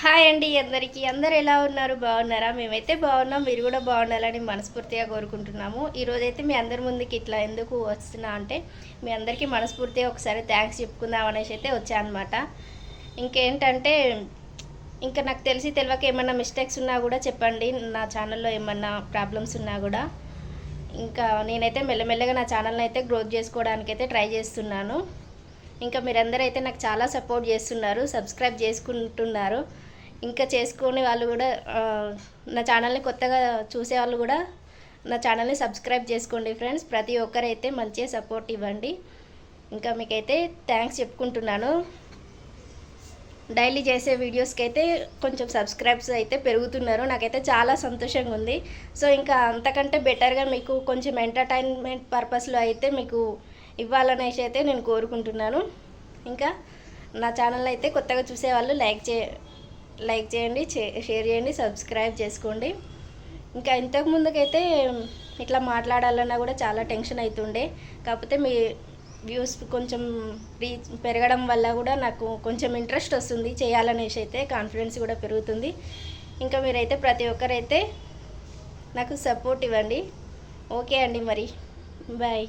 Hi అండి అందరికీ. అందరు ఎలా ఉన్నారు? బాగున్నారా? మేమైతే బాగున్నాం. మీరు కూడా బాగుండాలని మనస్ఫూర్తిగా కోరుకుంటున్నాము. ఈరోజైతే మీ అందరి ముందుకి ఇట్లా ఎందుకు వస్తున్నా అంటే మీ అందరికీ మనస్ఫూర్తిగా ఒకసారి థ్యాంక్స్ చెప్పుకుందాం అనేసి అయితే వచ్చా అనమాట. ఇంకేంటంటే ఇంకా నాకు తెలిసి తెలియక ఏమన్నా మిస్టేక్స్ ఉన్నా కూడా చెప్పండి. నా ఛానల్లో ఏమన్నా ప్రాబ్లమ్స్ ఉన్నా కూడా ఇంకా నేనైతే మెల్లమెల్లగా నా ఛానల్ని అయితే గ్రోత్ చేసుకోవడానికైతే ట్రై చేస్తున్నాను. ఇంకా మీరందరూ అయితే నాకు చాలా సపోర్ట్ చేస్తున్నారు, సబ్స్క్రైబ్ చేసుకుంటున్నారు. ఇంకా చేసుకునే వాళ్ళు కూడా నా ఛానల్ని కొత్తగా చూసే వాళ్ళు కూడా నా ఛానల్ని సబ్స్క్రైబ్ చేసుకోండి ఫ్రెండ్స్. ప్రతి ఒక్కరైతే మంచిగా సపోర్ట్ ఇవ్వండి. ఇంకా మీకైతే థ్యాంక్స్ చెప్పుకుంటున్నాను. డైలీ చేసే వీడియోస్కి అయితే కొంచెం సబ్స్క్రైబ్స్ అయితే పెరుగుతున్నారు. నాకైతే చాలా సంతోషంగా ఉంది. సో ఇంకా అంతకంటే బెటర్గా మీకు కొంచెం ఎంటర్టైన్మెంట్ పర్పస్లో అయితే మీకు ఇవ్వాలనేసి అయితే నేను కోరుకుంటున్నాను. ఇంకా నా ఛానల్ అయితే కొత్తగా చూసేవాళ్ళు లైక్ చేయండి, షేర్ చేయండి, సబ్స్క్రైబ్ చేసుకోండి. ఇంకా ఇంతకు ముందుకైతే ఇట్లా మాట్లాడాలన్నా కూడా చాలా టెన్షన్ అవుతుండే. కాకపోతే మీ వ్యూస్ కొంచెం రీచ్ పెరగడం వల్ల కూడా నాకు కొంచెం ఇంట్రెస్ట్ వస్తుంది చేయాలనేసి, అయితే కాన్ఫిడెన్స్ కూడా పెరుగుతుంది. ఇంకా మీరైతే ప్రతి ఒక్కరైతే నాకు సపోర్ట్ ఇవ్వండి. ఓకే అండి, మరి బాయ్.